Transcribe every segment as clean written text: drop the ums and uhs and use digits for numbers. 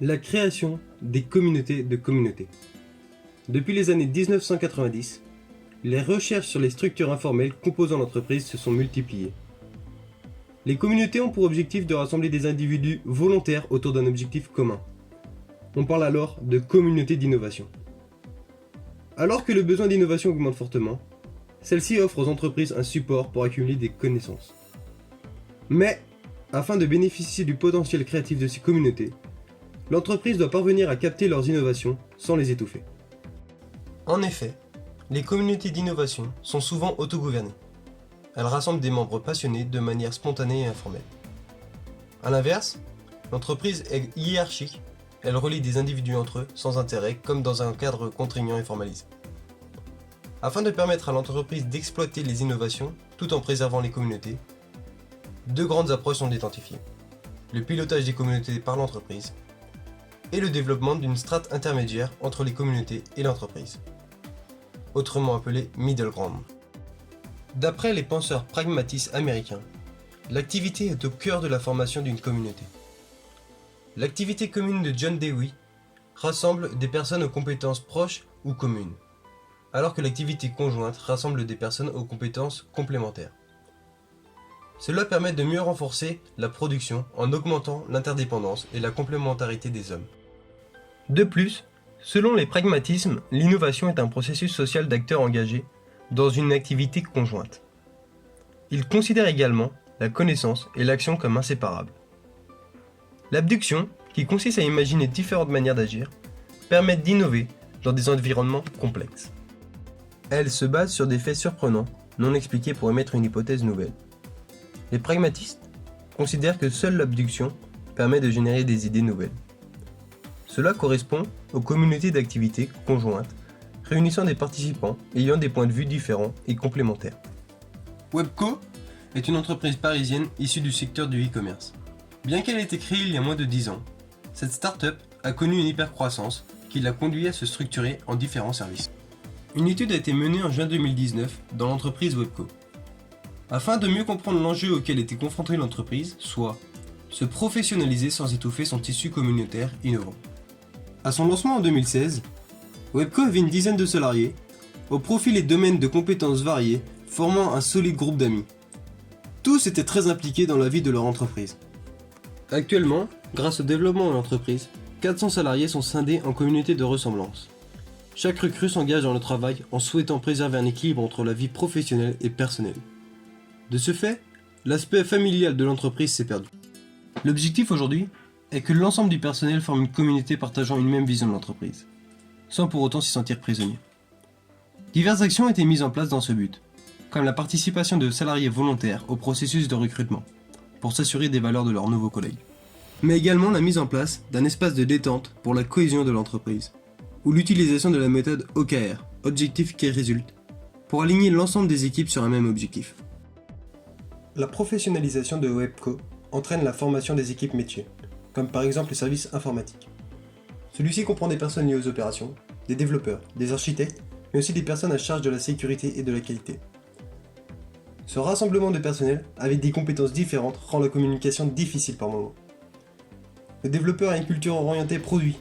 La création des communautés de communautés. Depuis les années 1990, les recherches sur les structures informelles composant l'entreprise se sont multipliées. Les communautés ont pour objectif de rassembler des individus volontaires autour d'un objectif commun. On parle alors de communauté d'innovation. Alors que le besoin d'innovation augmente fortement, celle-ci offre aux entreprises un support pour accumuler des connaissances. Mais, afin de bénéficier du potentiel créatif de ces communautés, l'entreprise doit parvenir à capter leurs innovations sans les étouffer. En effet, les communautés d'innovation sont souvent autogouvernées. Elles rassemblent des membres passionnés de manière spontanée et informelle. A l'inverse, l'entreprise est hiérarchique, elle relie des individus entre eux sans intérêt comme dans un cadre contraignant et formalisé. Afin de permettre à l'entreprise d'exploiter les innovations tout en préservant les communautés, deux grandes approches sont identifiées. Le pilotage des communautés par l'entreprise et le développement d'une strate intermédiaire entre les communautés et l'entreprise, autrement appelée middle ground. D'après les penseurs pragmatistes américains, l'activité est au cœur de la formation d'une communauté. L'activité commune de John Dewey rassemble des personnes aux compétences proches ou communes, alors que l'activité conjointe rassemble des personnes aux compétences complémentaires. Cela permet de mieux renforcer la production en augmentant l'interdépendance et la complémentarité des hommes. De plus, selon les pragmatismes, l'innovation est un processus social d'acteurs engagés dans une activité conjointe. Ils considèrent également la connaissance et l'action comme inséparables. L'abduction, qui consiste à imaginer différentes manières d'agir, permet d'innover dans des environnements complexes. Elle se base sur des faits surprenants, non expliqués pour émettre une hypothèse nouvelle. Les pragmatistes considèrent que seule l'abduction permet de générer des idées nouvelles. Cela correspond aux communautés d'activités conjointes, réunissant des participants ayant des points de vue différents et complémentaires. Webco est une entreprise parisienne issue du secteur du e-commerce. Bien qu'elle ait été créée il y a moins de 10 ans, cette start-up a connu une hypercroissance qui l'a conduit à se structurer en différents services. Une étude a été menée en juin 2019 dans l'entreprise Webco. Afin de mieux comprendre l'enjeu auquel était confrontée l'entreprise, soit se professionnaliser sans étouffer son tissu communautaire innovant. À son lancement en 2016, Webco avait une dizaine de salariés, au profil et domaines de compétences variés, formant un solide groupe d'amis. Tous étaient très impliqués dans la vie de leur entreprise. Actuellement, grâce au développement de l'entreprise, 400 salariés sont scindés en communautés de ressemblance. Chaque recrue s'engage dans le travail en souhaitant préserver un équilibre entre la vie professionnelle et personnelle. De ce fait, l'aspect familial de l'entreprise s'est perdu. L'objectif aujourd'hui est que l'ensemble du personnel forme une communauté partageant une même vision de l'entreprise, sans pour autant s'y sentir prisonnier. Diverses actions ont été mises en place dans ce but, comme la participation de salariés volontaires au processus de recrutement, pour s'assurer des valeurs de leurs nouveaux collègues. Mais également la mise en place d'un espace de détente pour la cohésion de l'entreprise, ou l'utilisation de la méthode OKR, Objectif Key Result, pour aligner l'ensemble des équipes sur un même objectif. La professionnalisation de Webco entraîne la formation des équipes métiers, comme par exemple les services informatiques. Celui-ci comprend des personnes liées aux opérations, des développeurs, des architectes, mais aussi des personnes à charge de la sécurité et de la qualité. Ce rassemblement de personnel, avec des compétences différentes, rend la communication difficile par moments. Le développeur a une culture orientée produit.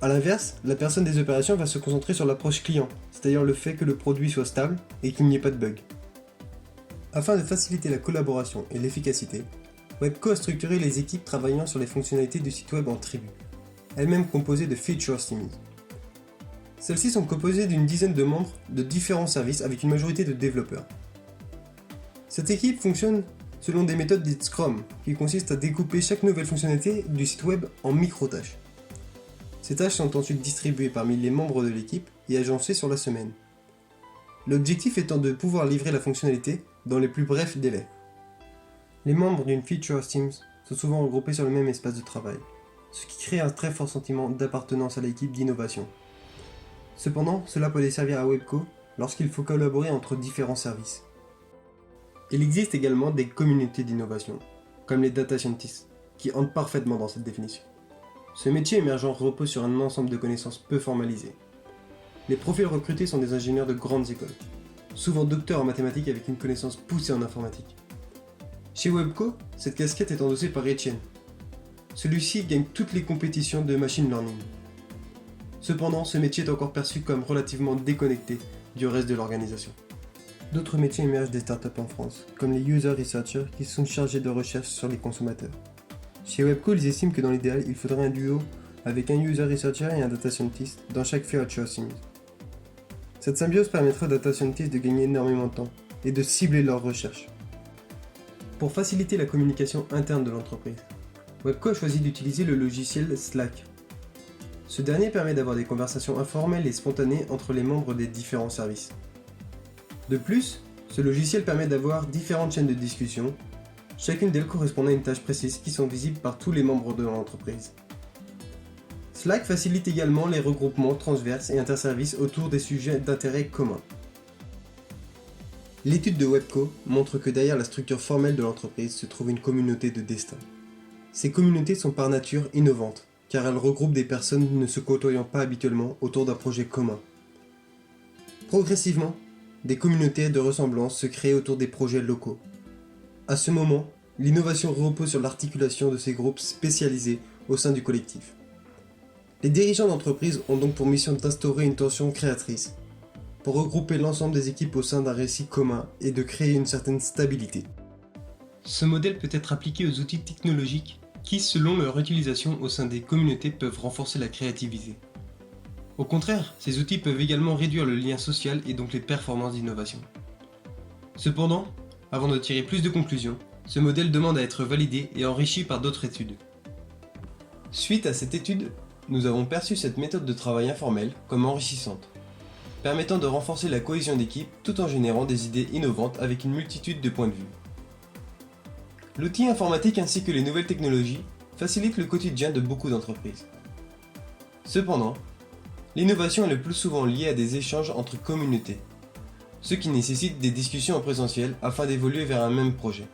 A l'inverse, la personne des opérations va se concentrer sur l'approche client, c'est-à-dire le fait que le produit soit stable et qu'il n'y ait pas de bug. Afin de faciliter la collaboration et l'efficacité, Webco a structuré les équipes travaillant sur les fonctionnalités du site web en tribus, elles-mêmes composées de feature teams. Celles-ci sont composées d'une dizaine de membres de différents services avec une majorité de développeurs. Cette équipe fonctionne selon des méthodes dites Scrum, qui consistent à découper chaque nouvelle fonctionnalité du site web en micro-tâches. Ces tâches sont ensuite distribuées parmi les membres de l'équipe et agencées sur la semaine. L'objectif étant de pouvoir livrer la fonctionnalité dans les plus brefs délais. Les membres d'une feature team sont souvent regroupés sur le même espace de travail, ce qui crée un très fort sentiment d'appartenance à l'équipe d'innovation. Cependant, cela peut desservir à Webco lorsqu'il faut collaborer entre différents services. Il existe également des communautés d'innovation, comme les data scientists, qui entrent parfaitement dans cette définition. Ce métier émergent repose sur un ensemble de connaissances peu formalisées. Les profils recrutés sont des ingénieurs de grandes écoles, souvent docteurs en mathématiques avec une connaissance poussée en informatique. Chez Webco, cette casquette est endossée par Etienne. Celui-ci gagne toutes les compétitions de machine learning. Cependant, ce métier est encore perçu comme relativement déconnecté du reste de l'organisation. D'autres métiers émergent des startups en France, comme les user researchers qui sont chargés de recherche sur les consommateurs. Chez Webco, ils estiment que dans l'idéal, il faudrait un duo avec un user researcher et un data scientist dans chaque feature news. Cette symbiose permettra aux data scientists de gagner énormément de temps et de cibler leurs recherches. Pour faciliter la communication interne de l'entreprise, Webco a choisi d'utiliser le logiciel Slack. Ce dernier permet d'avoir des conversations informelles et spontanées entre les membres des différents services. De plus, ce logiciel permet d'avoir différentes chaînes de discussion, chacune d'elles correspondant à une tâche précise qui sont visibles par tous les membres de l'entreprise. Slack facilite également les regroupements transverses et interservices autour des sujets d'intérêt commun. L'étude de Webco montre que derrière la structure formelle de l'entreprise se trouve une communauté de destin. Ces communautés sont par nature innovantes, car elles regroupent des personnes ne se côtoyant pas habituellement autour d'un projet commun. Progressivement, des communautés de ressemblance se créent autour des projets locaux. À ce moment, l'innovation repose sur l'articulation de ces groupes spécialisés au sein du collectif. Les dirigeants d'entreprise ont donc pour mission d'instaurer une tension créatrice, pour regrouper l'ensemble des équipes au sein d'un récit commun et de créer une certaine stabilité. Ce modèle peut être appliqué aux outils technologiques qui, selon leur utilisation au sein des communautés, peuvent renforcer la créativité. Au contraire, ces outils peuvent également réduire le lien social et donc les performances d'innovation. Cependant, avant de tirer plus de conclusions, ce modèle demande à être validé et enrichi par d'autres études. Suite à cette étude, nous avons perçu cette méthode de travail informel comme enrichissante, permettant de renforcer la cohésion d'équipe tout en générant des idées innovantes avec une multitude de points de vue. L'outil informatique ainsi que les nouvelles technologies facilitent le quotidien de beaucoup d'entreprises. Cependant, l'innovation est le plus souvent liée à des échanges entre communautés, ce qui nécessite des discussions en présentiel afin d'évoluer vers un même projet.